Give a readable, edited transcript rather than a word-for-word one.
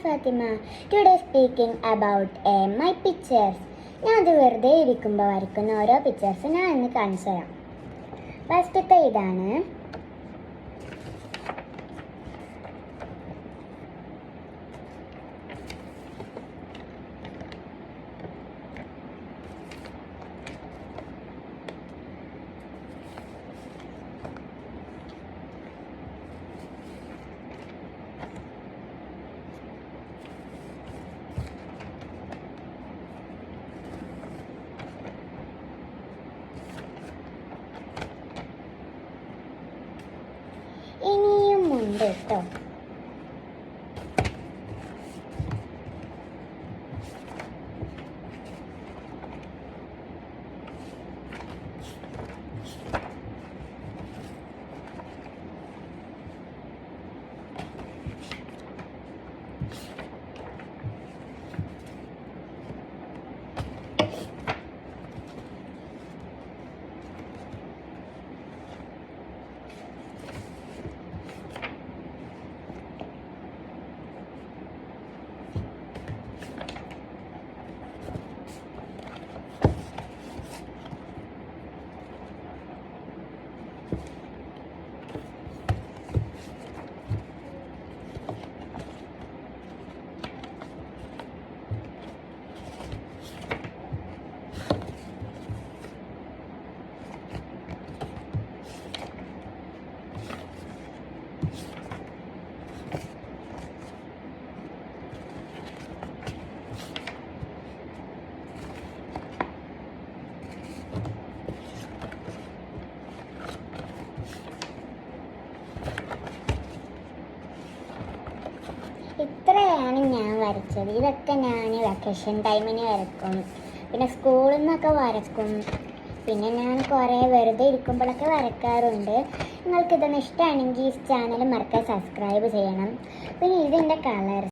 Fatima. Today speaking about my pictures. ഞാൻ അത് വെറുതെ ഇരിക്കുമ്പോൾ വരയ്ക്കുന്ന ഓരോ പിക്ചേഴ്സ് ഞാൻ ഇന്ന് കാണിച്ചു തരാം. ഫസ്റ്റത്തെ ഇതാണ്. ഇനിയും ഉണ്ട് കേട്ടോ. ഇത്രയാണ് ഞാൻ വരച്ചത്. ഇതൊക്കെ ഞാൻ വെക്കേഷൻ ടൈമിന് വരക്കും, പിന്നെ സ്കൂളിൽ നിന്നൊക്കെ വരക്കും, പിന്നെ ഞാൻ കുറേ വെറുതെ ഇരിക്കുമ്പോഴൊക്കെ വരക്കാറുണ്ട്. നിങ്ങൾക്കിതൊന്ന് ഇഷ്ടമാണെങ്കിൽ ഈ ചാനൽ മറക്കാതെ സബ്സ്ക്രൈബ് ചെയ്യണം. പിന്നെ ഇതിൻ്റെ കളർ